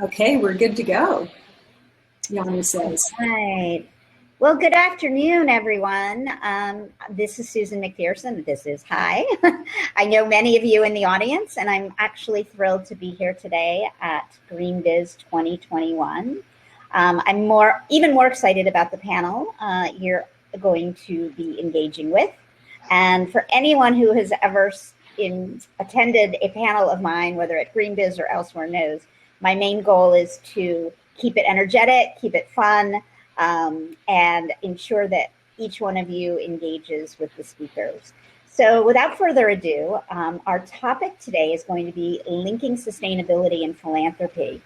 Okay, we're good to go, Yanni says. Right. Well, good afternoon, everyone. This is Susan McPherson. This is Hi. I know many of you in the audience, and I'm actually thrilled to be here today at GreenBiz 2021. I'm even more excited about the panel you're going to be engaging with. And for anyone who has ever attended a panel of mine, whether at GreenBiz or elsewhere, knows my main goal is to keep it energetic, keep it fun, and ensure that each one of you engages with the speakers. So without further ado, our topic today is going to be linking sustainability and philanthropy.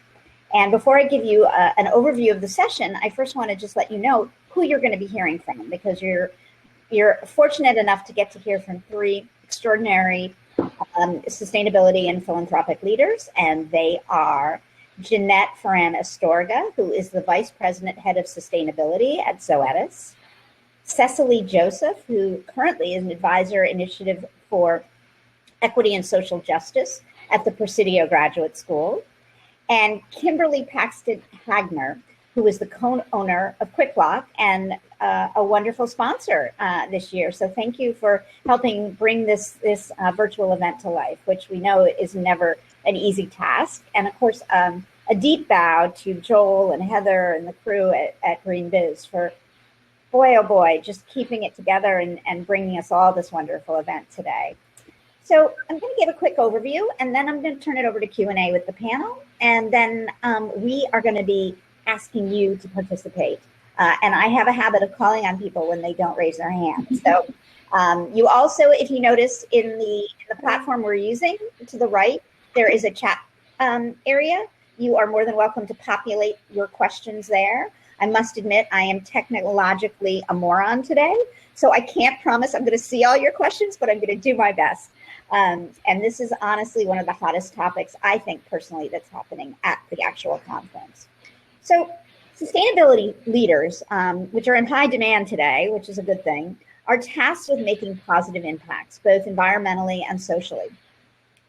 And before I give you an overview of the session, I first want to just let you know who you're going to be hearing from, because you're fortunate enough to get to hear from three extraordinary sustainability and philanthropic leaders, and they are Jeanette Ferran Astorga, who is the Vice President, Head of Sustainability at Zoetis; Cecily Joseph, who currently is an Advisor Initiative for Equity and Social Justice at the Presidio Graduate School; and Kimberly Paxton Hagner, who is the co-owner of QuickLock and a wonderful sponsor this year. So thank you for helping bring this virtual event to life, which we know is never an easy task. And of course, a deep bow to Joel and Heather and the crew at GreenBiz for, boy, oh boy, just keeping it together and bringing us all this wonderful event today. So I'm going to give a quick overview, and then I'm going to turn it over to Q&A with the panel. And then we are going to be asking you to participate. And I have a habit of calling on people when they don't raise their hand. So you also, if you notice in the platform we're using to the right, there is a chat area. You are more than welcome to populate your questions there. I must admit, I am technologically a moron today, so I can't promise I'm going to see all your questions, but I'm going to do my best. And this is honestly one of the hottest topics, I think personally, that's happening at the actual conference. So sustainability leaders, which are in high demand today, which is a good thing, are tasked with making positive impacts, both environmentally and socially,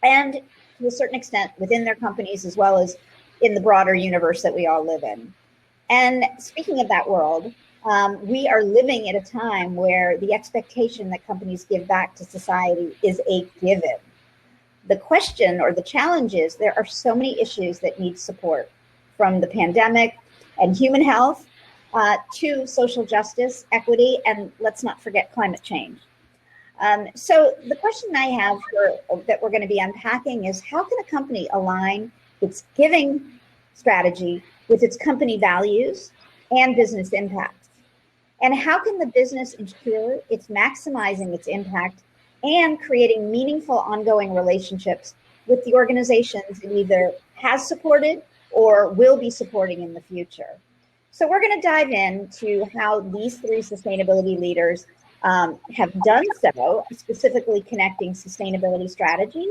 and to a certain extent within their companies as well as in the broader universe that we all live in. And speaking of that world, we are living at a time where the expectation that companies give back to society is a given. The question or the challenge is there are so many issues that need support, from the pandemic and human health to social justice, equity, and let's not forget climate change. So the question I have that we're going to be unpacking is, how can a company align its giving strategy with its company values and business impact? And how can the business ensure it's maximizing its impact and creating meaningful ongoing relationships with the organizations it either has supported or will be supporting in the future? So we're going to dive into how these three sustainability leaders have done so, specifically connecting sustainability strategy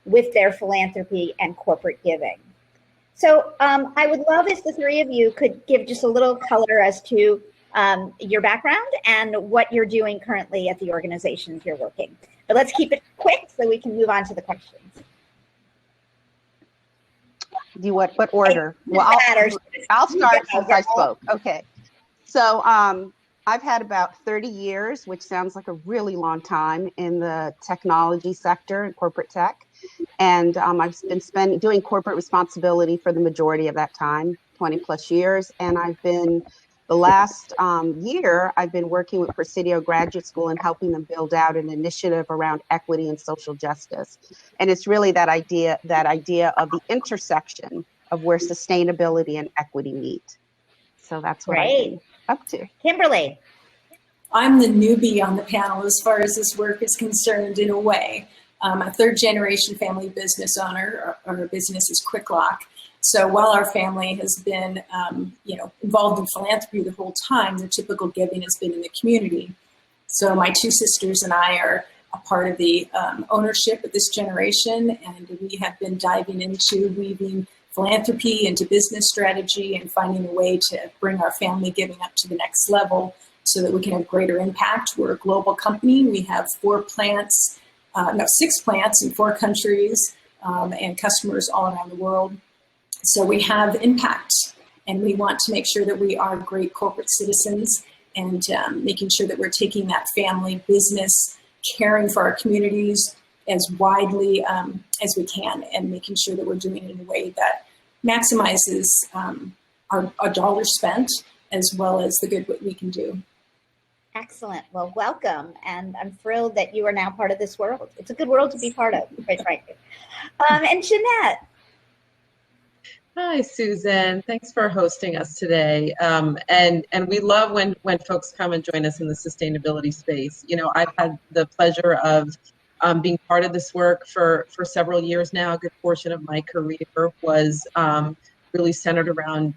with their philanthropy and corporate giving. So I would love if the three of you could give just a little color as to your background and what you're doing currently at the organizations you're working. But let's keep it quick so we can move on to the questions. Do what order? Well, I'll start since I spoke. Okay. So I've had about 30 years, which sounds like a really long time, in the technology sector and corporate tech. And I've been doing corporate responsibility for the majority of that time, 20 plus years. And I've been, the last year, I've been working with Presidio Graduate School and helping them build out an initiative around equity and social justice. And it's really that idea of the intersection of where sustainability and equity meet. So that's what I've been up to. Kimberly. I'm the newbie on the panel as far as this work is concerned, in a way. I'm a third-generation family business owner. Our business is QuickLock. So while our family has been, involved in philanthropy the whole time, the typical giving has been in the community. So my two sisters and I are a part of the ownership of this generation, and we have been diving into weaving philanthropy into business strategy and finding a way to bring our family giving up to the next level so that we can have greater impact. We're a global company. We have 6 plants in 4 countries and customers all around the world. So we have impact, and we want to make sure that we are great corporate citizens, and making sure that we're taking that family business, caring for our communities as widely as we can, and making sure that we're doing it in a way that maximizes our dollars spent, as well as the good what we can do. Excellent. Well, welcome. And I'm thrilled that you are now part of this world. It's a good world to be part of, quite frankly. And Jeanette. Hi, Susan. Thanks for hosting us today. And we love when folks come and join us in the sustainability space. You know, I've had the pleasure of being part of this work for several years now. A good portion of my career was really centered around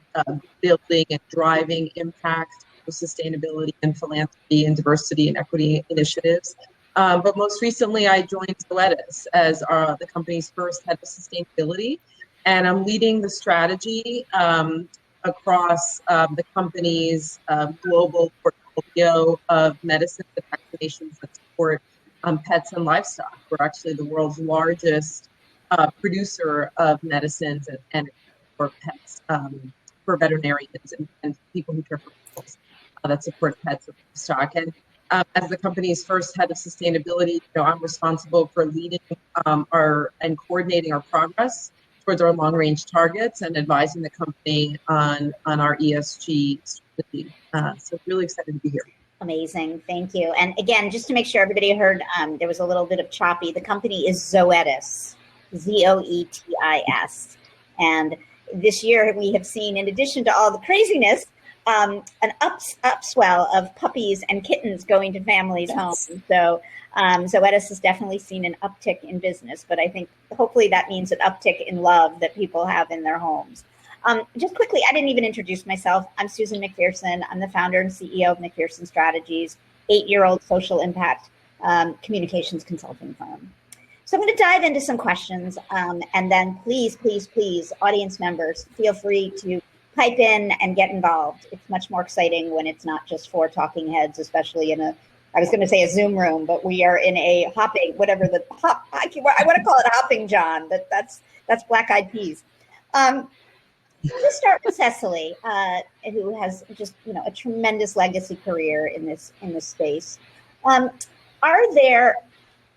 building and driving impact for sustainability and philanthropy and diversity and equity initiatives. But most recently, I joined Zoetis as the company's first head of sustainability. And I'm leading the strategy across the company's global portfolio of medicines and vaccinations that support pets and livestock. We're actually the world's largest producer of medicines and for pets, for veterinarians and people who care for animals that support pets and livestock. And as the company's first head of sustainability, I'm responsible for leading and coordinating our progress towards our long-range targets and advising the company on our ESG strategy. So really excited to be here. Amazing, thank you. And again, just to make sure everybody heard, there was a little bit of choppy. The company is Zoetis, Zoetis. And this year we have seen, in addition to all the craziness, an upswell of puppies and kittens going to families' homes. So Zoetis has definitely seen an uptick in business, but I think hopefully that means an uptick in love that people have in their homes. Just quickly, I didn't even introduce myself. I'm Susan McPherson. I'm the founder and CEO of McPherson Strategies, 8-year-old social impact communications consulting firm. So I'm going to dive into some questions, and then please, audience members, feel free to pipe in and get involved. It's much more exciting when it's not just 4 talking heads, especially in I was going to say a Zoom room, but we are in a hopping, I want to call it hopping John, but that's Black Eyed Peas. Let's start with Cecily, who has just, a tremendous legacy career in this space. Are there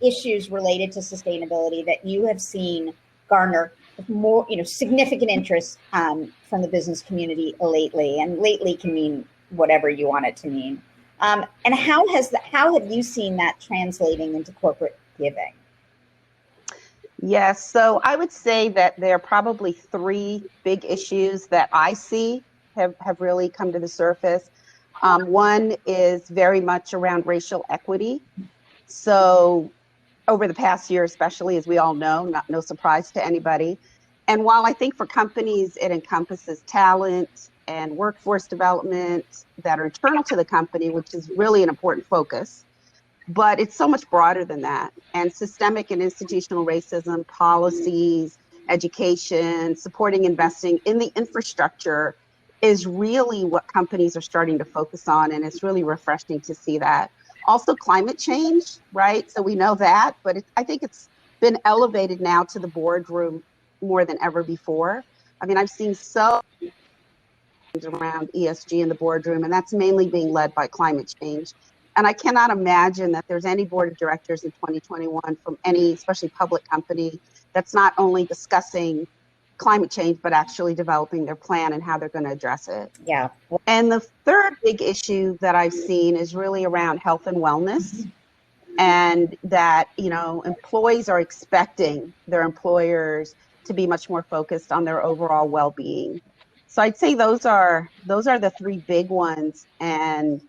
issues related to sustainability that you have seen garner more, significant interest from the business community lately? And lately can mean whatever you want it to mean. And how have you seen that translating into corporate giving? Yes, so I would say that there are probably 3 big issues that I see have really come to the surface. One is very much around racial equity. So over the past year, especially, as we all know, no surprise to anybody. And while I think for companies it encompasses talent and workforce development that are internal to the company, which is really an important focus, but it's so much broader than that. And systemic and institutional racism, policies, education, supporting investing in the infrastructure is really what companies are starting to focus on. And it's really refreshing to see that. Also climate change, right? So we know that, but I think it's been elevated now to the boardroom more than ever before. I mean, I've seen so around ESG in the boardroom, and that's mainly being led by climate change. And I cannot imagine that there's any board of directors in 2021 from any, especially public company, that's not only discussing climate change, but actually developing their plan and how they're going to address it. Yeah. And the third big issue that I've seen is really around health and wellness, and that, employees are expecting their employers to be much more focused on their overall well-being. So I'd say those are the 3 big ones. And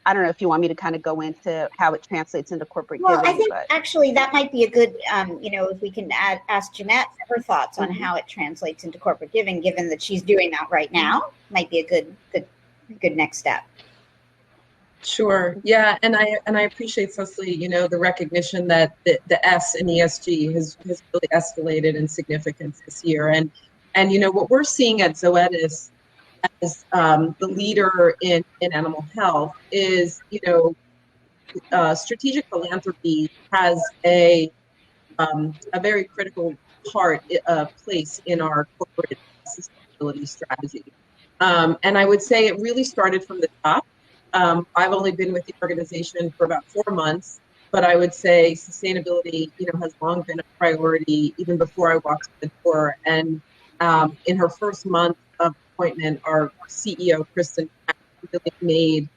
I don't know if you want me to kind of go into how it translates into corporate giving. Well, I think actually that might be a good, if we can ask Jeanette her thoughts on how it translates into corporate giving, given that she's doing that right now, might be a good next step. Sure. Yeah, and I appreciate, Cecily, the recognition that the S in ESG has really escalated in significance this year, and what we're seeing at Zoetis as the leader in animal health is, strategic philanthropy has a very critical place in our corporate sustainability strategy. And I would say it really started from the top. I've only been with the organization for about 4 months, but I would say sustainability, has long been a priority even before I walked through the door. And in her first month of appointment, our CEO, Kristen, really made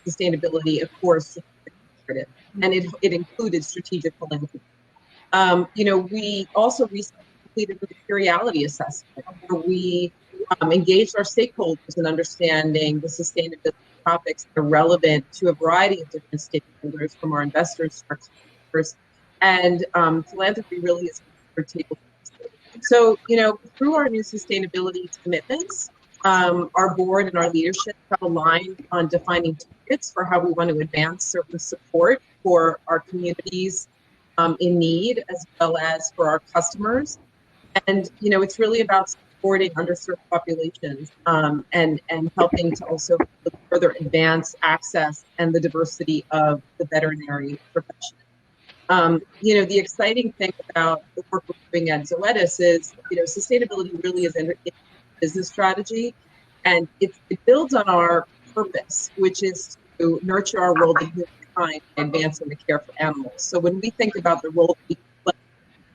sustainability a core strategic and it included strategic philanthropy. We also recently completed a materiality assessment where we engaged our stakeholders in understanding the sustainability topics that are relevant to a variety of different stakeholders, from our investors to our customers, and philanthropy really is a table. So, through our new sustainability commitments, our board and our leadership have aligned on defining targets for how we want to advance certain support for our communities in need, as well as for our customers. And, it's really about supporting underserved populations and helping to also further advance access and the diversity of the veterinary profession. The exciting thing about the work we're doing at Zoetis is, sustainability really is a business strategy, and it builds on our purpose, which is to nurture our role in humankind and advancing the care for animals. So when we think about the role we play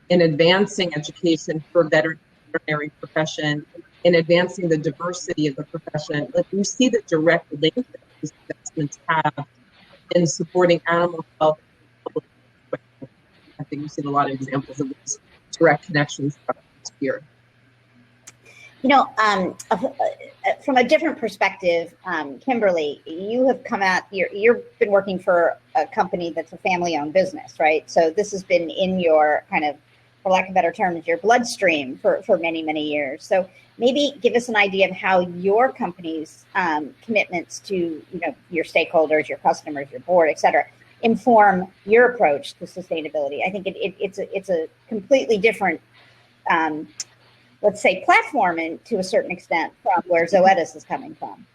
in advancing education for veterinary profession, in advancing the diversity of the profession, we see the direct link that these investments have in supporting animal health. I think we've seen a lot of examples of these direct connections here. From a different perspective, Kimberly, you have come out, you've been working for a company that's a family-owned business, right? So this has been in your kind of, for lack of better terms, your bloodstream for many, many years. So maybe give us an idea of how your company's commitments to, your stakeholders, your customers, your board, et cetera, inform your approach to sustainability. I think it's a completely different, let's say, platform to a certain extent from where Zoetis is coming from.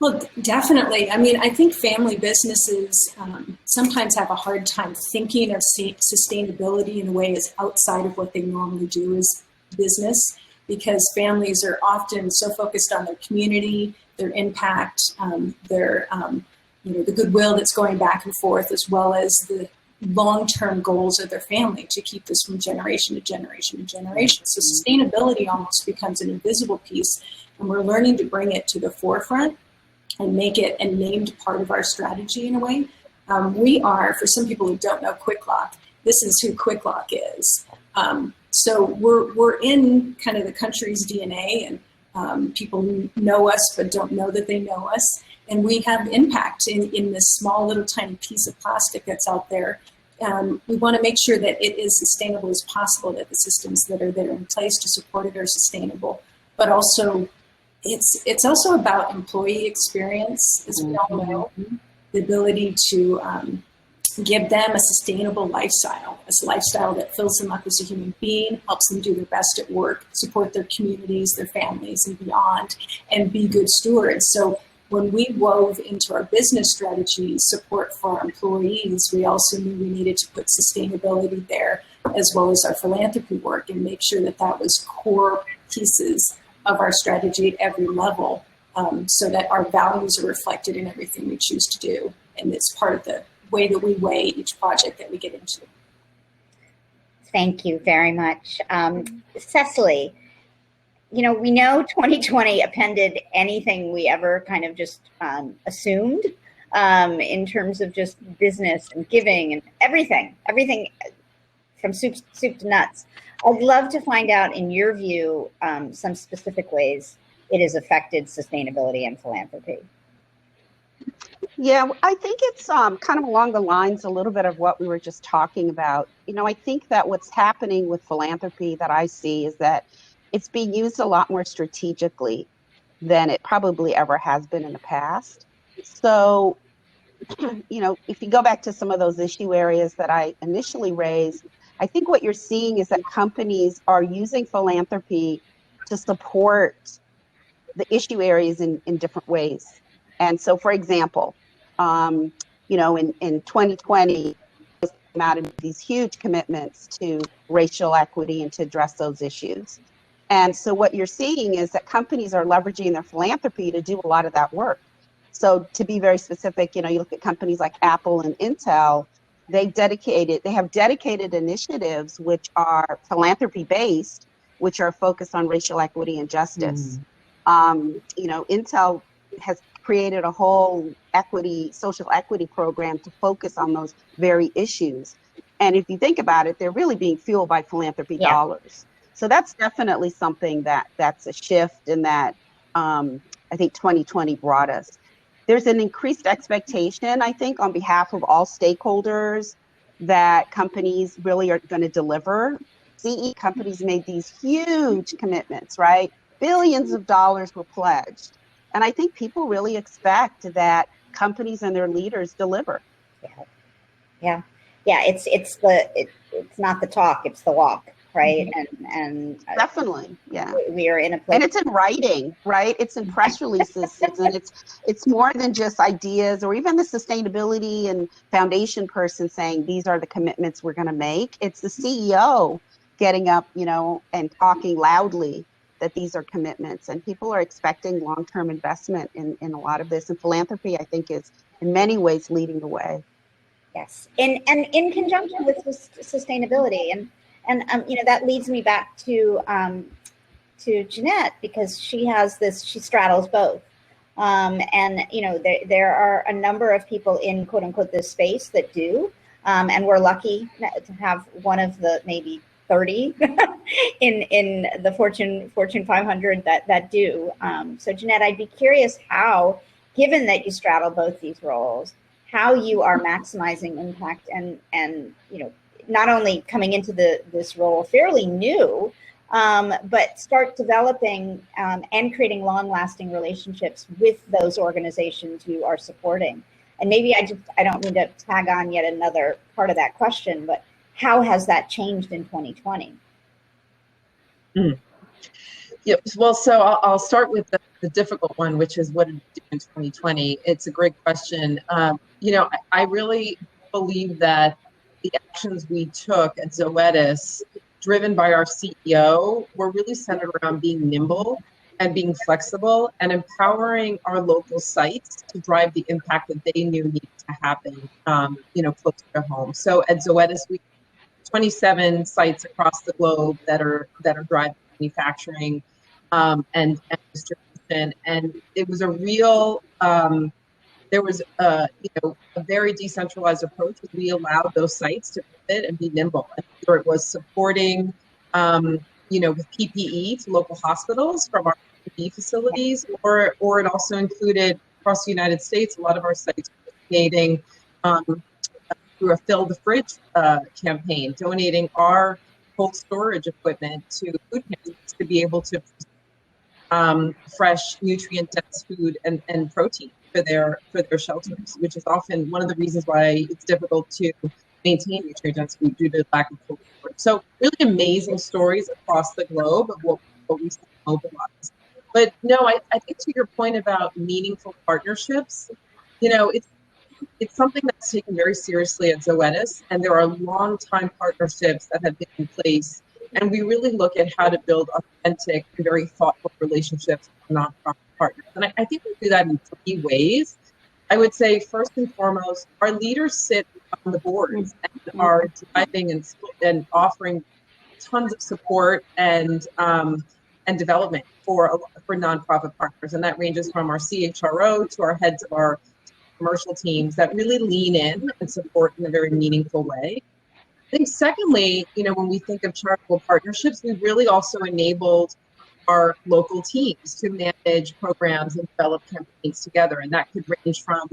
Well, definitely. I mean, I think family businesses sometimes have a hard time thinking of sustainability in a way as outside of what they normally do as business, because families are often so focused on their community, their impact, the goodwill that's going back and forth, as well as the long-term goals of their family to keep this from generation to generation to generation. So sustainability almost becomes an invisible piece, and we're learning to bring it to the forefront and make it a named part of our strategy in a way. We are, for some people who don't know QuickLock, this is who QuickLock is. So we're in kind of the country's DNA, and people know us but don't know that they know us. And we have impact in this small little tiny piece of plastic that's out there. We want to make sure that it is sustainable as possible, that the systems that are there in place to support it are sustainable. But also, it's also about employee experience, as we all know, the ability to give them a sustainable lifestyle, a lifestyle that fills them up as a human being, helps them do their best at work, support their communities, their families, and beyond, and be good stewards. So when we wove into our business strategy support for our employees, we also knew we needed to put sustainability there, as well as our philanthropy work, and make sure that that was core pieces of our strategy at every level, so that our values are reflected in everything we choose to do. And it's part of the way that we weigh each project that we get into. Thank you very much. Cecily, we know 2020 appended anything we ever kind of just assumed in terms of just business and giving and everything from soup to nuts. I'd love to find out, in your view, some specific ways it has affected sustainability and philanthropy. Yeah, I think it's kind of along the lines a little bit of what we were just talking about. I think that what's happening with philanthropy that I see is that it's being used a lot more strategically than it probably ever has been in the past. So, if you go back to some of those issue areas that I initially raised, I think what you're seeing is that companies are using philanthropy to support the issue areas in different ways. And so, for example, in 2020, came out of these huge commitments to racial equity and to address those issues. And so what you're seeing is that companies are leveraging their philanthropy to do a lot of that work. So to be very specific, you look at companies like Apple and Intel, they have dedicated initiatives which are philanthropy based, which are focused on racial equity and justice. Intel has created a whole social equity program to focus on those very issues. And if you think about it, they're really being fueled by philanthropy dollars. So that's definitely something that's a shift in that I think 2020 brought us. There's an increased expectation, I think, on behalf of all stakeholders that companies really are going to deliver. CE companies made these huge commitments, right? Billions of dollars were pledged. And I think people really expect that companies and their leaders deliver. Yeah. It's not the talk, it's the walk, right? And definitely, yeah. We are in a place, and it's in writing, right? It's in press releases, Susan. It's more than just ideas, or even the sustainability and foundation person saying these are the commitments we're going to make. It's the CEO getting up, and talking loudly that these are commitments, and people are expecting long-term investment in a lot of this. And philanthropy, I think, is in many ways leading the way. Yes, and in conjunction with sustainability, and that leads me back to Jeanette, because she straddles both, and there are a number of people in quote unquote this space that do, and we're lucky to have one of the maybe 30 in the Fortune 500 that do. So Jeanette, I'd be curious how, given that you straddle both these roles, how you are maximizing impact and not only coming into this role fairly new, but start developing and creating long-lasting relationships with those organizations you are supporting. And maybe I don't mean to tag on yet another part of that question, but how has that changed in 2020? Yeah, well, so I'll start with the difficult one, which is what did we do in 2020? It's a great question. I really believe that the actions we took at Zoetis, driven by our CEO, were really centered around being nimble and being flexible and empowering our local sites to drive the impact that they knew needed to happen, close to their home. So at Zoetis, we have 27 sites across the globe that are driving manufacturing and distribution, and it was a real. There was a very decentralized approach. We allowed those sites to pivot and be nimble. And whether it was supporting, with PPE to local hospitals from our PPE facilities, or it also included across the United States, a lot of our sites were donating through a Fill the Fridge campaign, donating our cold storage equipment to food pantries to be able to fresh, nutrient-dense food and protein for their shelters, which is often one of the reasons why it's difficult to maintain nutrient-dense food due to lack of cold storage. So really amazing stories across the globe of what we mobilize. But no, I think to your point about meaningful partnerships, it's something that's taken very seriously at Zoetis, and there are long-time partnerships that have been in place. And we really look at how to build authentic and very thoughtful relationships with nonprofit partners. And I think we do that in 3 ways. I would say, first and foremost, our leaders sit on the boards and are driving and offering tons of support and development for nonprofit partners. And that ranges from our CHRO to our heads of our commercial teams that really lean in and support in a very meaningful way. I think secondly, when we think of charitable partnerships, we really also enabled our local teams to manage programs and develop campaigns together. And that could range from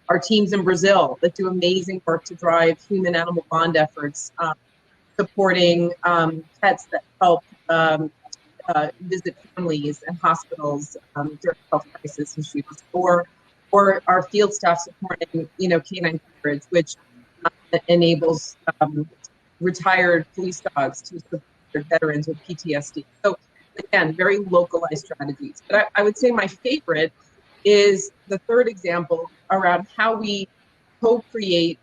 our teams in Brazil that do amazing work to drive human-animal bond efforts, supporting pets that help visit families and hospitals during health crisis issues, or our field staff supporting, canine coverage, which enables retired police dogs to support veterans with PTSD. So again, very localized strategies. But I would say my favorite is the third example around how we co-create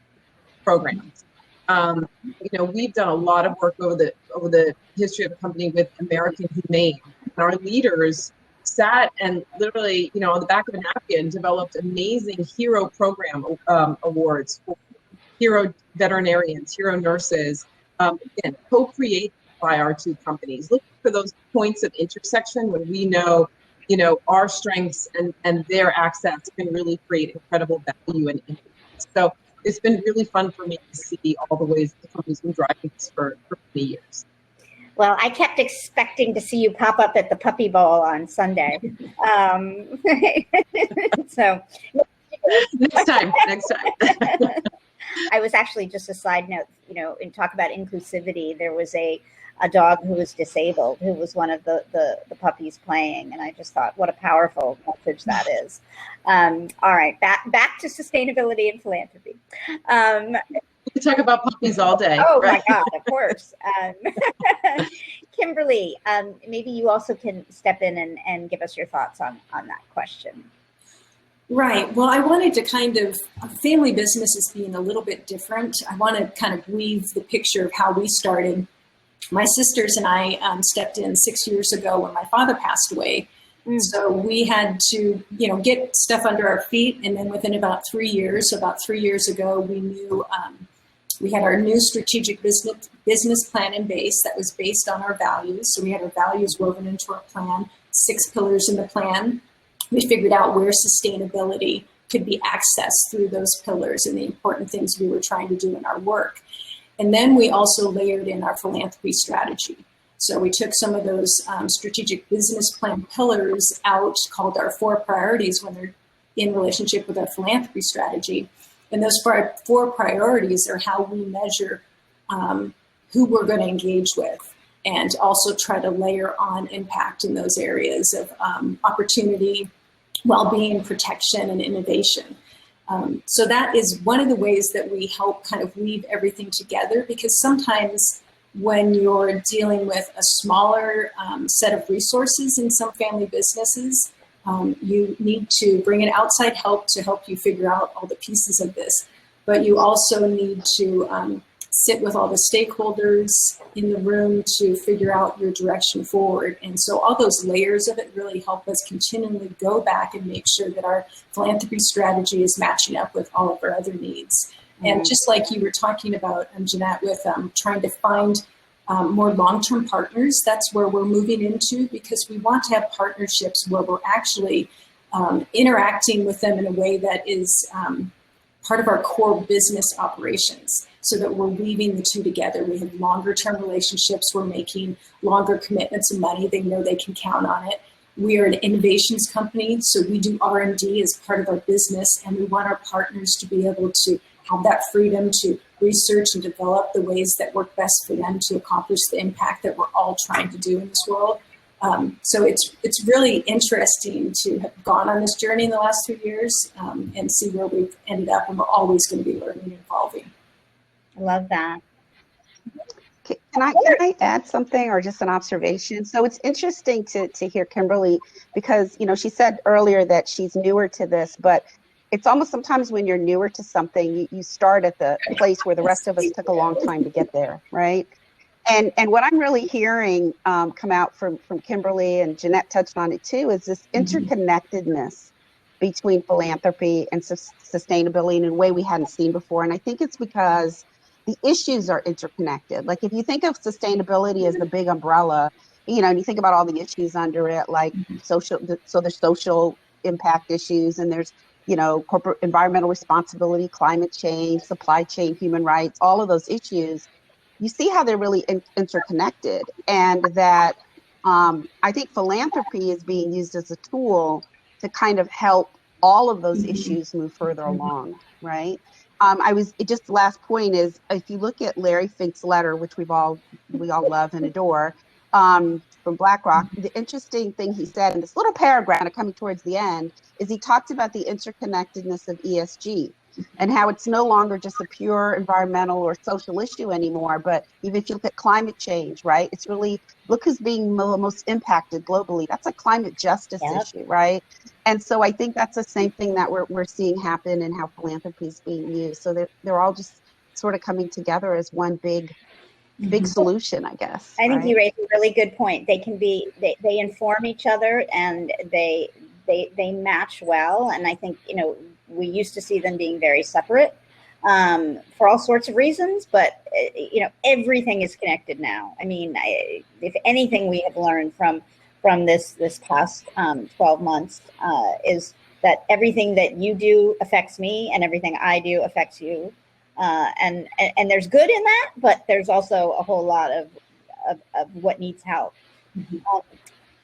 programs. We've done a lot of work over the history of the company with American Humane. And our leaders sat and literally, on the back of a napkin, developed amazing hero program awards for hero veterinarians, hero nurses, again, co-created by our two companies. Look for those points of intersection where we know, our strengths and their access can really create incredible value and impact. So it's been really fun for me to see all the ways the company's been driving this for many years. Well, I kept expecting to see you pop up at the Puppy Bowl on Sunday. So next time. I was actually, just a side note, in talk about inclusivity, there was a dog who was disabled, who was one of the puppies playing. And I just thought, what a powerful message that is. All right, back to sustainability and philanthropy. We talk about puppies all day. Oh, right? My God, of course. Kimberly, maybe you also can step in and give us your thoughts on that question. Right. Well, I wanted to family businesses being a little bit different. I want to kind of weave the picture of how we started. My sisters and I stepped in 6 years ago when my father passed away. So we had to, get stuff under our feet. And then within about 3 years ago, we knew we had our new strategic business plan in base that was based on our values. So we had our values woven into our plan, 6 pillars in the plan. We figured out where sustainability could be accessed through those pillars and the important things we were trying to do in our work. And then we also layered in our philanthropy strategy. So we took some of those strategic business plan pillars out, called our 4 priorities when they're in relationship with our philanthropy strategy. And those 4 priorities are how we measure who we're going to engage with, and also try to layer on impact in those areas of opportunity, well-being, protection, and innovation. So that is one of the ways that we help kind of weave everything together, because sometimes when you're dealing with a smaller set of resources in some family businesses, you need to bring in outside help to help you figure out all the pieces of this. But you also need to sit with all the stakeholders in the room to figure out your direction forward. And so all those layers of it really help us continually go back and make sure that our philanthropy strategy is matching up with all of our other needs. And just like you were talking about, Jeanette, with trying to find more long-term partners, that's where we're moving into, because we want to have partnerships where we're actually interacting with them in a way that is part of our core business operations, so that we're weaving the two together. We have longer-term relationships. We're making longer commitments of money. They know they can count on it. We are an innovations company, so we do R&D as part of our business, and we want our partners to be able to have that freedom to research and develop the ways that work best for them to accomplish the impact that we're all trying to do in this world. So it's really interesting to have gone on this journey in the last 2 years and see where we've ended up, and we're always going to be learning and evolving. I love that. Can I add something, or just an observation? So it's interesting to hear Kimberly, because she said earlier that she's newer to this, but it's almost sometimes when you're newer to something, you start at the place where the rest of us took a long time to get there, right? And what I'm really hearing come out from Kimberly, and Jeanette touched on it too, is this interconnectedness between philanthropy and sustainability in a way we hadn't seen before. And I think it's because the issues are interconnected. Like if you think of sustainability as the big umbrella, and you think about all the issues under it, like there's social impact issues, and there's, corporate environmental responsibility, climate change, supply chain, human rights, all of those issues. You see how they're really interconnected, and that I think philanthropy is being used as a tool to kind of help all of those issues move further along, right? Just the last point is, if you look at Larry Fink's letter, which we all love and adore, from BlackRock, the interesting thing he said in this little paragraph coming towards the end is he talked about the interconnectedness of ESG and how it's no longer just a pure environmental or social issue anymore, but even if you look at climate change, right? It's really, look who's being most impacted globally. That's a climate justice issue, right? And so I think that's the same thing that we're seeing happen in how philanthropy is being used. So they're all just sort of coming together as one big solution, I guess. I think right? you raised a really good point. They can be, they inform each other, and they match well. And I think, we used to see them being very separate for all sorts of reasons, but everything is connected now. I mean, if anything we have learned from this past 12 months is that everything that you do affects me, and everything I do affects you. And there's good in that, but there's also a whole lot of what needs help.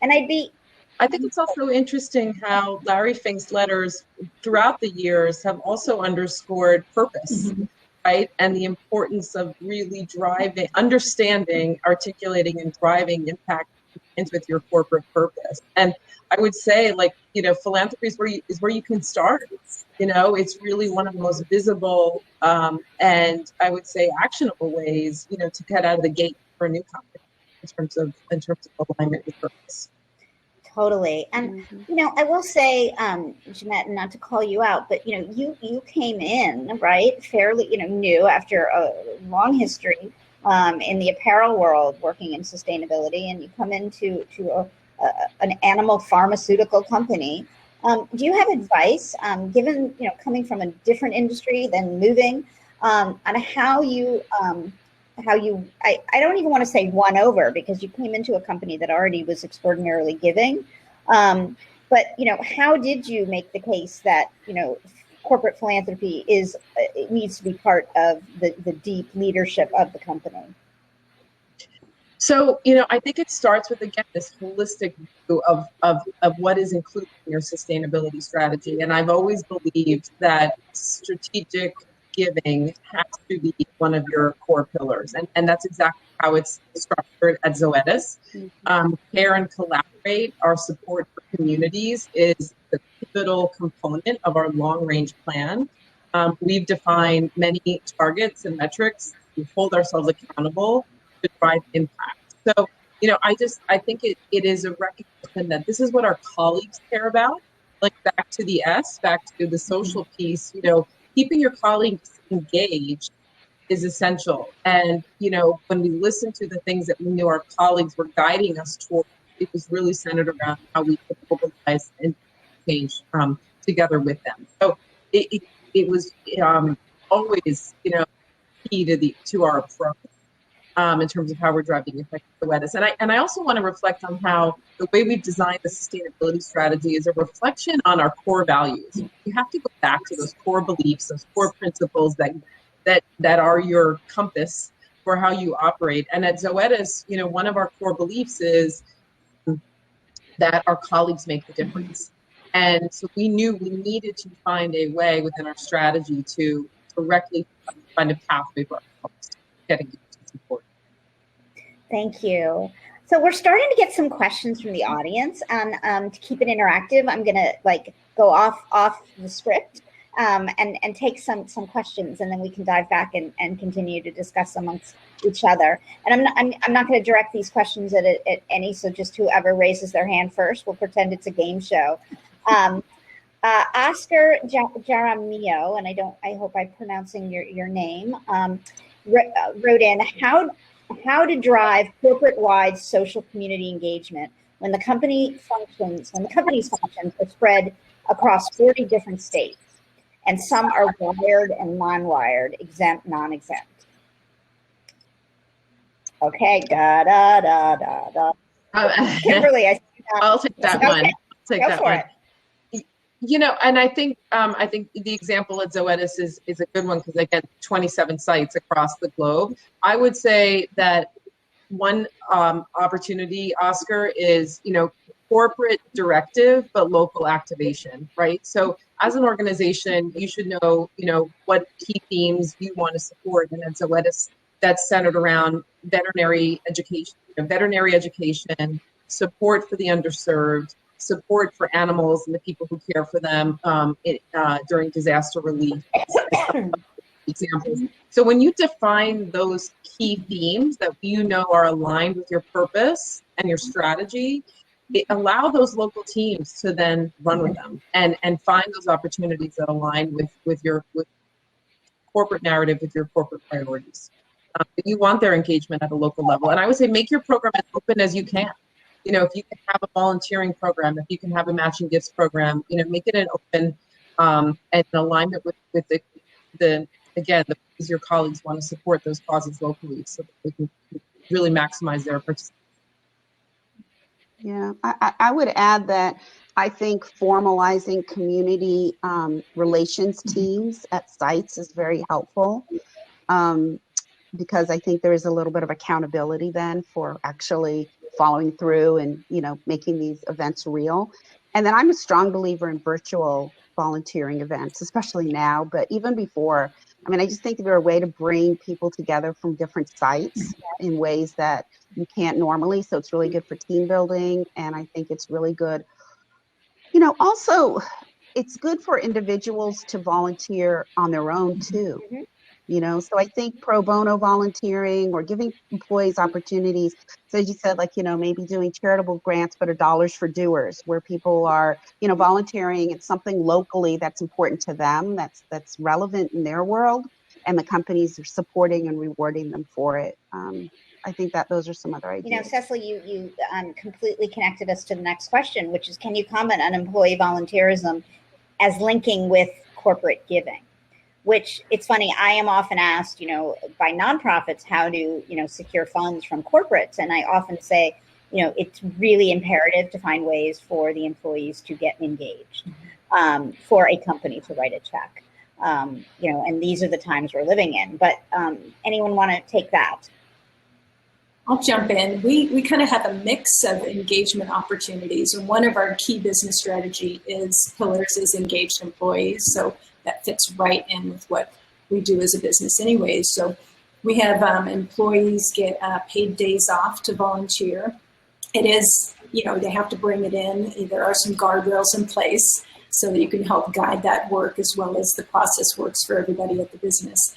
And I think it's also interesting how Larry Fink's letters throughout the years have also underscored purpose, right? And the importance of really driving, understanding, articulating, and driving impact with your corporate purpose. And I would say, philanthropy is where you can start. It's really one of the most visible and I would say actionable ways, to get out of the gate for a new company in terms of alignment with purpose. Totally. And, I will say, Jeanette, not to call you out, but, you came in, right, fairly, new after a long history in the apparel world working in sustainability, and you come into an animal pharmaceutical company. Do you have advice, given, coming from a different industry, then moving, on how you, I don't even want to say won over, because you came into a company that already was extraordinarily giving. But, how did you make the case that, corporate philanthropy it needs to be part of the deep leadership of the company? So, I think it starts with, again, this holistic view of what is included in your sustainability strategy. And I've always believed that strategic giving has to be one of your core pillars. And that's exactly how it's structured at Zoetis. Care and collaborate, our support for communities, is the pivotal component of our long-range plan. We've defined many targets and metrics to hold ourselves accountable to drive impact. So, I think it is a recognition that this is what our colleagues care about. Like, back to the S, back to the social piece, keeping your colleagues engaged is essential. And, when we listen to the things that we knew our colleagues were guiding us toward, it was really centered around how we could mobilize and change together with them. So it was always, key to our approach in terms of how we're driving effective Zoetis. And I also want to reflect on how the way we've designed the sustainability strategy is a reflection on our core values. You have to go back to those core beliefs, those core principles that are your compass for how you operate. And at Zoetis, one of our core beliefs is that our colleagues make the difference. And so we knew we needed to find a way within our strategy to directly find a pathway for our colleagues to getting support. Thank you. So we're starting to get some questions from the audience, and to keep it interactive, I'm going to go off the script and take some questions, and then we can dive back and continue to discuss amongst each other. And I'm not going to direct these questions at any, so just whoever raises their hand first, we'll pretend it's a game show. Oscar Jaramillo, and I hope I'm pronouncing your name, wrote in, how to drive corporate-wide social community engagement when the company's functions are spread across 40 different states, and some are wired and non-wired, exempt, non-exempt. Okay, Kimberly, I see that. I'll take that one. I'll take that one. And I think the example at Zoetis is a good one, because again, 27 sites across the globe. I would say that one opportunity, Oscar, is corporate directive but local activation, right? So as an organization, you should know what key themes you want to support, and at Zoetis, that's centered around veterinary education, support for the underserved, support for animals and the people who care for them during disaster relief examples. So when you define those key themes that are aligned with your purpose and your strategy, allow those local teams to then run with them and find those opportunities that align with corporate narrative with your corporate priorities. You want their engagement at a local level. And I would say make your program as open as you can. You know, if you can have a volunteering program, if you can have a matching gifts program, you know, make it an open and in alignment with the ways your colleagues want to support those causes locally so that they can really maximize their participation. Yeah, I would add that I think formalizing community relations teams at sites is very helpful. Because I think there is a little bit of accountability then for actually following through and, you know, making these events real. And then I'm a strong believer in virtual volunteering events, especially now, but even before. I mean, I just think they're a way to bring people together from different sites in ways that you can't normally. So it's really good for team building. And I think it's really good. You know, also, it's good for individuals to volunteer on their own too. Mhm. You know, so I think pro bono volunteering or giving employees opportunities. So as you said, like, you know, maybe doing charitable grants, but are dollars for doers, where people are, you know, volunteering at something locally that's important to them, that's relevant in their world, and the companies are supporting and rewarding them for it. I think that those are some other ideas. You know, Cecily, you completely connected us to the next question, which is, can you comment on employee volunteerism as linking with corporate giving? Which, it's funny, I am often asked, you know, by nonprofits, how to, you know, secure funds from corporates. And I often say, you know, it's really imperative to find ways for the employees to get engaged, for a company to write a check. You know, and these are the times we're living in. But anyone want to take that? I'll jump in. We kind of have a mix of engagement opportunities, and one of our key business strategy pillars is engaged employees. So that fits right in with what we do as a business anyways. So we have employees get paid days off to volunteer. It is, you know, they have to bring it in. There are some guardrails in place so that you can help guide that work as well as the process works for everybody at the business.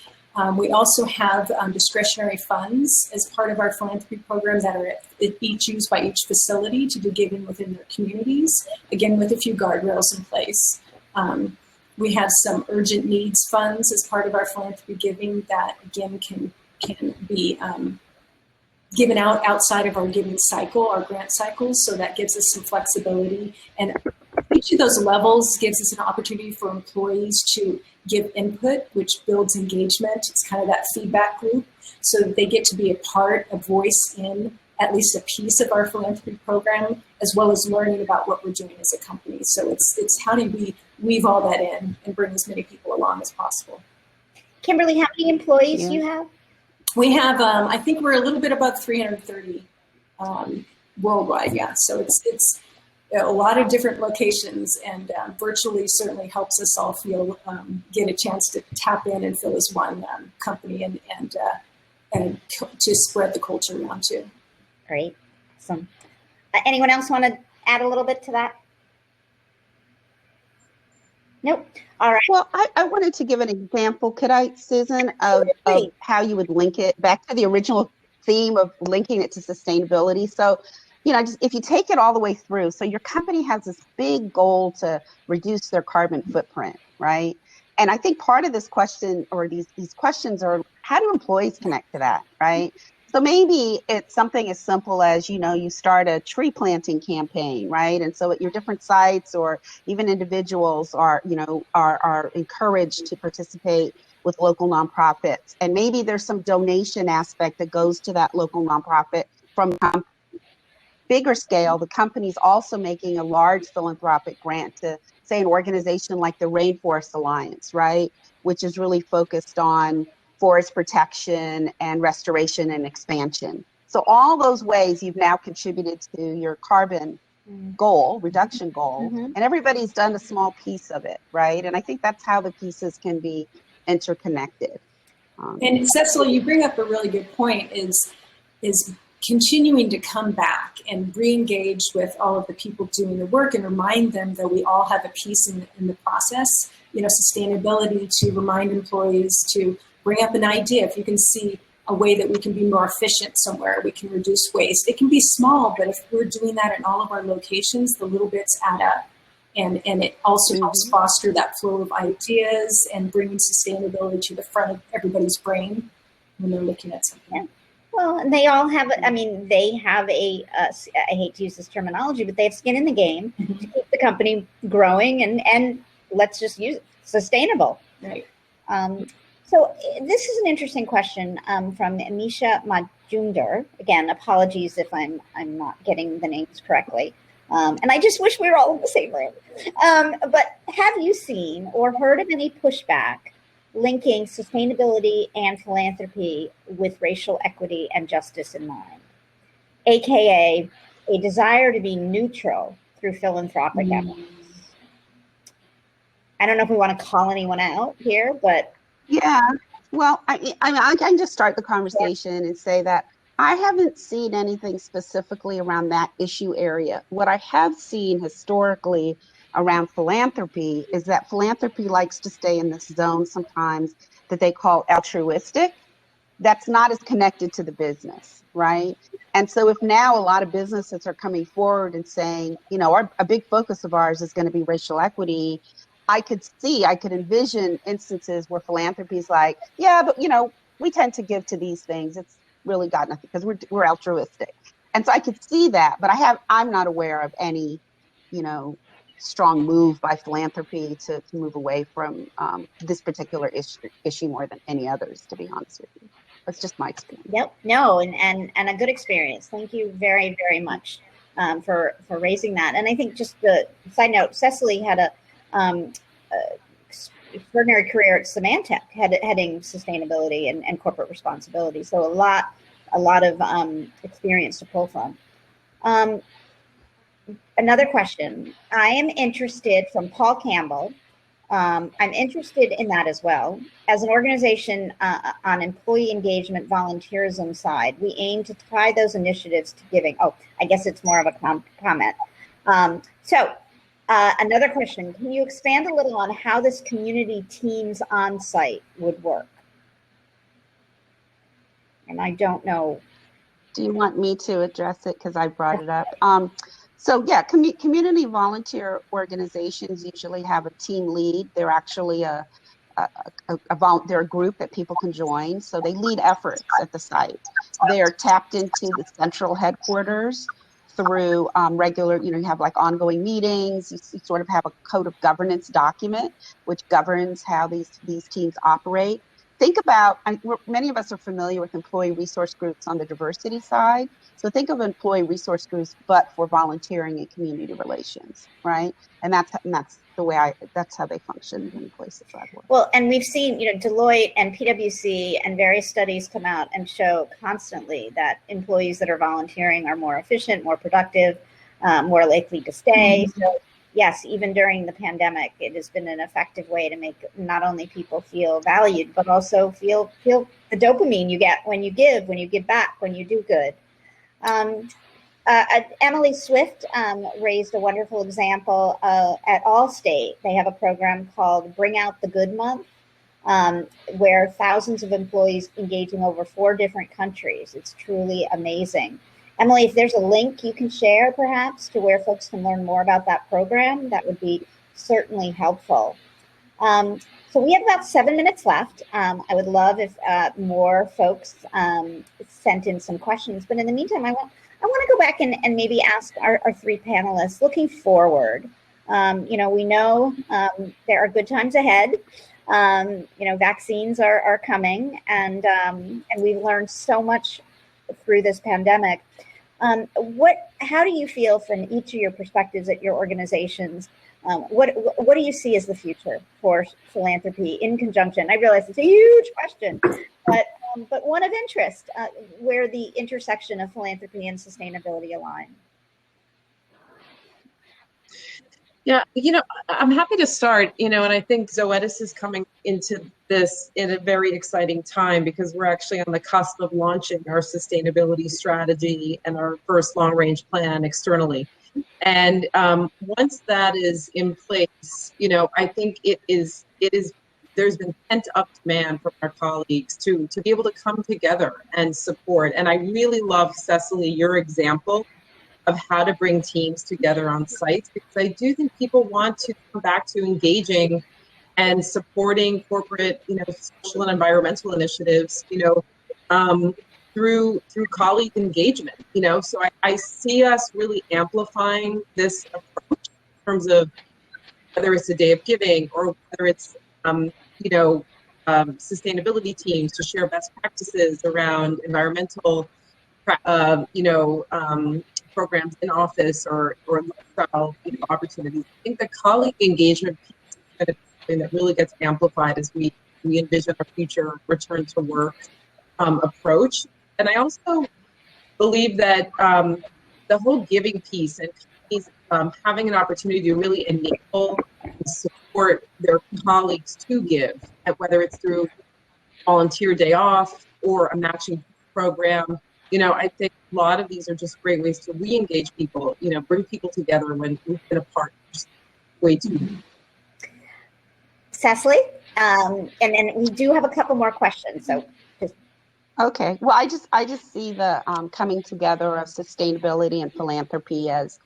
We also have discretionary funds as part of our philanthropy program that are each used by each facility to do giving within their communities, again, with a few guardrails in place. We have some urgent needs funds as part of our philanthropy giving that, again, can be given out outside of our giving cycle, our grant cycles, so that gives us some flexibility. And each of those levels gives us an opportunity for employees to give input, which builds engagement. It's kind of that feedback loop, so that they get to be a voice in at least a piece of our philanthropy program, as well as learning about what we're doing as a company. So it's how do we weave all that in and bring as many people along as possible. Kimberly, how many employees do you have? We have, I think we're a little bit above 330 worldwide, yeah. So it's a lot of different locations, and virtually certainly helps us all get a chance to tap in and feel as one company and to spread the culture around too. Great. Awesome. Anyone else want to add a little bit to that? Nope. All right. Well, I wanted to give an example, could I, Susan, of how you would link it back to the original theme of linking it to sustainability. So, you know, just if you take it all the way through, so your company has this big goal to reduce their carbon footprint, right? And I think part of this question, or these questions, are how do employees connect to that, right? So maybe it's something as simple as, you know, you start a tree planting campaign, right? And so at your different sites, or even individuals are encouraged to participate with local nonprofits. And maybe there's some donation aspect that goes to that local nonprofit. From bigger scale, the company's also making a large philanthropic grant to, say, an organization like the Rainforest Alliance, right? Which is really focused on forest protection and restoration and expansion. So all those ways you've now contributed to your carbon goal, reduction goal, and everybody's done a small piece of it, right? And I think that's how the pieces can be interconnected. And Cecily, you bring up a really good point, is continuing to come back and re-engage with all of the people doing the work and remind them that we all have a piece in the process. You know, sustainability, to remind employees to bring up an idea. If you can see a way that we can be more efficient somewhere, we can reduce waste. It can be small, but if we're doing that in all of our locations, the little bits add up. And it also helps foster that flow of ideas and bringing sustainability to the front of everybody's brain when they're looking at something. Yeah. Well, and they all have, I mean, they have I hate to use this terminology, but they have skin in the game to keep the company growing and let's just use it, sustainable. Right. So this is an interesting question from Misha Majumder. Again, apologies if I'm not getting the names correctly. And I just wish we were all in the same room. But have you seen or heard of any pushback linking sustainability and philanthropy with racial equity and justice in mind, aka a desire to be neutral through philanthropic efforts? I don't know if we want to call anyone out here, but yeah. Well, I can just start the conversation and say that I haven't seen anything specifically around that issue area. What I have seen historically around philanthropy is that philanthropy likes to stay in this zone sometimes that they call altruistic. That's not as connected to the business, right? And so if now a lot of businesses are coming forward and saying, you know, a big focus of ours is going to be racial equity, I could envision instances where philanthropy is like, yeah, but you know, we tend to give to these things. It's really got nothing because we're altruistic. And so I could see that, but I'm not aware of any, you know, strong move by philanthropy to move away from this particular issue more than any others, to be honest with you. That's just my experience. Yep. No, and a good experience. Thank you very, very much for raising that. And I think just the side note, Cecily had a extraordinary career at Symantec, heading sustainability and corporate responsibility. So a lot of experience to pull from. Another question. I am interested, from Paul Campbell. I'm interested in that as well. As an organization on employee engagement volunteerism side, we aim to tie those initiatives to giving. Oh, I guess it's more of a comment. Another question. Can you expand a little on how this community teams on site would work? And I don't know. Do you want me to address it? Because I brought it up. So yeah, community volunteer organizations usually have a team lead. They're actually they're a group that people can join. So they lead efforts at the site. They're tapped into the central headquarters through regular, you have like ongoing meetings. You sort of have a code of governance document, which governs how these teams operate. Think about, many of us are familiar with employee resource groups on the diversity side. So think of employee resource groups, but for volunteering and community relations, right? And that's how they function in places I've worked. Well, and we've seen, Deloitte and PwC and various studies come out and show constantly that employees that are volunteering are more efficient, more productive, more likely to stay. Mm-hmm. So yes, even during the pandemic, it has been an effective way to make not only people feel valued, but also feel the dopamine you get when you give back, when you do good. Emily Swift raised a wonderful example at Allstate. They have a program called Bring Out the Good Month, where thousands of employees engaging over 4 different countries. It's truly amazing. Emily, if there's a link you can share perhaps to where folks can learn more about that program, that would be certainly helpful. So we have about 7 minutes left. I would love if more folks sent in some questions, but in the meantime, I want to go back and maybe ask our 3 panelists, looking forward. We know there are good times ahead. Vaccines are coming, and we've learned so much through this pandemic. How do you feel from each of your perspectives at your organizations? What do you see as the future for philanthropy in conjunction? I realize it's a huge question, but one of interest, where the intersection of philanthropy and sustainability align. Yeah, I'm happy to start, and I think Zoetis is coming into this in a very exciting time because we're actually on the cusp of launching our sustainability strategy and our first long-range plan externally. And once that is in place, I think there's been pent-up demand from our colleagues to be able to come together and support. And I really love, Cecily, your example of how to bring teams together on sites, because I do think people want to come back to engaging and supporting corporate, social and environmental initiatives, through colleague engagement, So I see us really amplifying this approach in terms of whether it's a day of giving or whether it's, sustainability teams to share best practices around environmental, programs in office or lifestyle, opportunities. I think the colleague engagement piece is kind of something that really gets amplified as we envision our future return to work approach. And I also believe that the whole giving piece and companies having an opportunity to really enable and support their colleagues to give, whether it's through volunteer day off or a matching program. I think a lot of these are just great ways to re-engage people, bring people together when we've been apart way too long. Cecily, and then we do have a couple more questions. So, okay. Well, I just see the coming together of sustainability and philanthropy as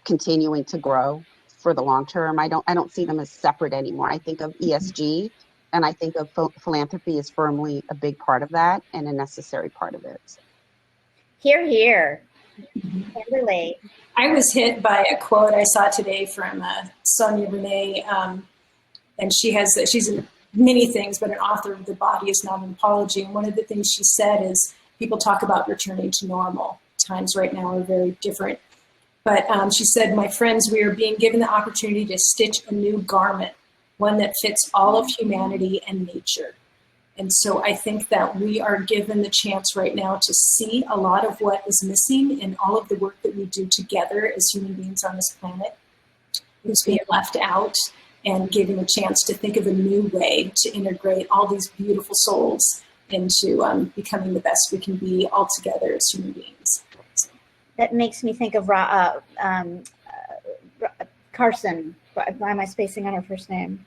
continuing to grow for the long term. I don't see them as separate anymore. I think of ESG. And I think of philanthropy is firmly a big part of that and a necessary part of it. Hear, hear. Kimberly. I was hit by a quote I saw today from Sonia Renee, and she's in many things, but an author of The Body is Not an Apology. And one of the things she said is people talk about returning to normal. Times right now are very different. But she said, my friends, we are being given the opportunity to stitch a new garment, one that fits all of humanity and nature. And so I think that we are given the chance right now to see a lot of what is missing in all of the work that we do together as human beings on this planet, who's being left out, and given a chance to think of a new way to integrate all these beautiful souls into becoming the best we can be all together as human beings. That makes me think of Carson. Why am I spacing on her first name?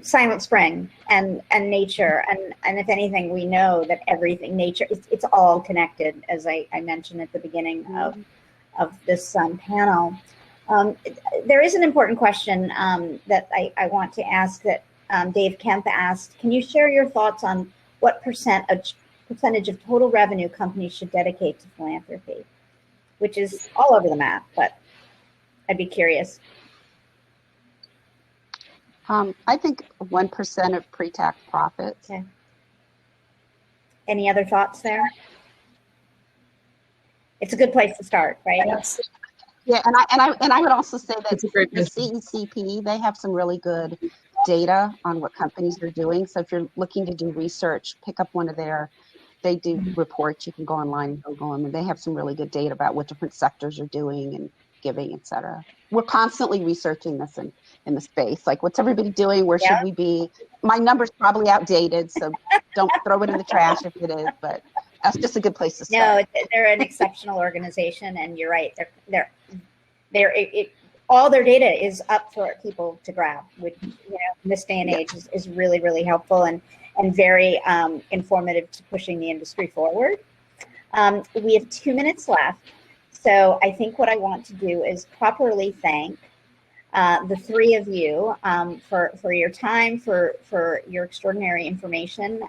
Silent Spring and nature, and if anything, we know that everything, nature, it's all connected, as I mentioned at the beginning of this panel. There is an important question that I want to ask that Dave Kemp asked. Can you share your thoughts on what percentage of total revenue companies should dedicate to philanthropy? Which is all over the map, but I'd be curious. I think 1% of pre-tax profits. Okay. Any other thoughts there? It's a good place to start, right? Yes. Yeah, and I would also say that the CECP, they have some really good data on what companies are doing. So if you're looking to do research, pick up one of they do reports. You can go online and Google them, and they have some really good data about what different sectors are doing and giving, et cetera. We're constantly researching this in the space. Like, what's everybody doing? Where should we be? My number's probably outdated, so don't throw it in the trash if it is, but that's just a good place to start. No, they're an exceptional organization, and you're right. All their data is up for people to grab, which, in this day and age is really, really helpful and very informative to pushing the industry forward. We have 2 minutes left. So I think what I want to do is properly thank the three of you for your time, for your extraordinary information.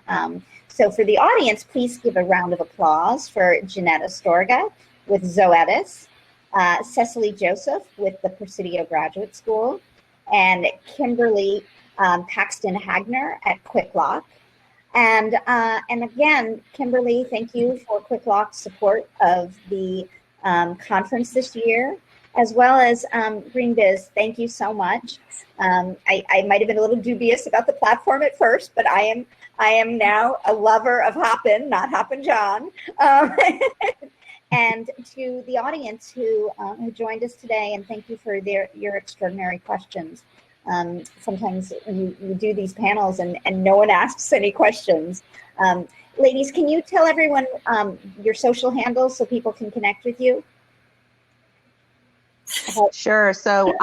So for the audience, please give a round of applause for Janetta Storga with Zoetis, Cecily Joseph with the Presidio Graduate School, and Kimberly Paxton Hagner at QuickLock. And again, Kimberly, thank you for QuickLock's support of the conference this year, as well as GreenBiz. Thank you so much. I might have been a little dubious about the platform at first, but I am now a lover of Hopin, not Hoppin' John. And to the audience who joined us today, and thank you for your extraordinary questions. Sometimes you do these panels and no one asks any questions. Ladies, can you tell everyone your social handles so people can connect with you? Sure. So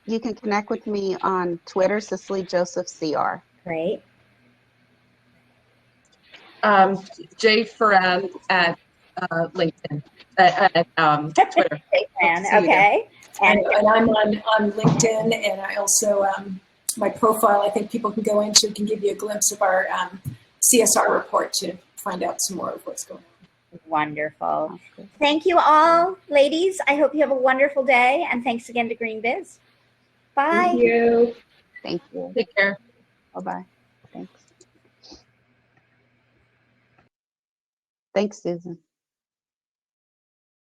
you can connect with me on Twitter, Cecily Joseph CR. Great. Jay Ferran at LinkedIn, Twitter. Great plan. See you there. Okay. And I'm on LinkedIn, and I also, my profile, I think people can go into, can give you a glimpse of our CSR report to find out some more of what's going on. Wonderful. Thank you all, ladies. I hope you have a wonderful day. And thanks again to Green Biz. Bye. Thank you. Thank you. Take care. Bye-bye. Thanks. Thanks, Susan.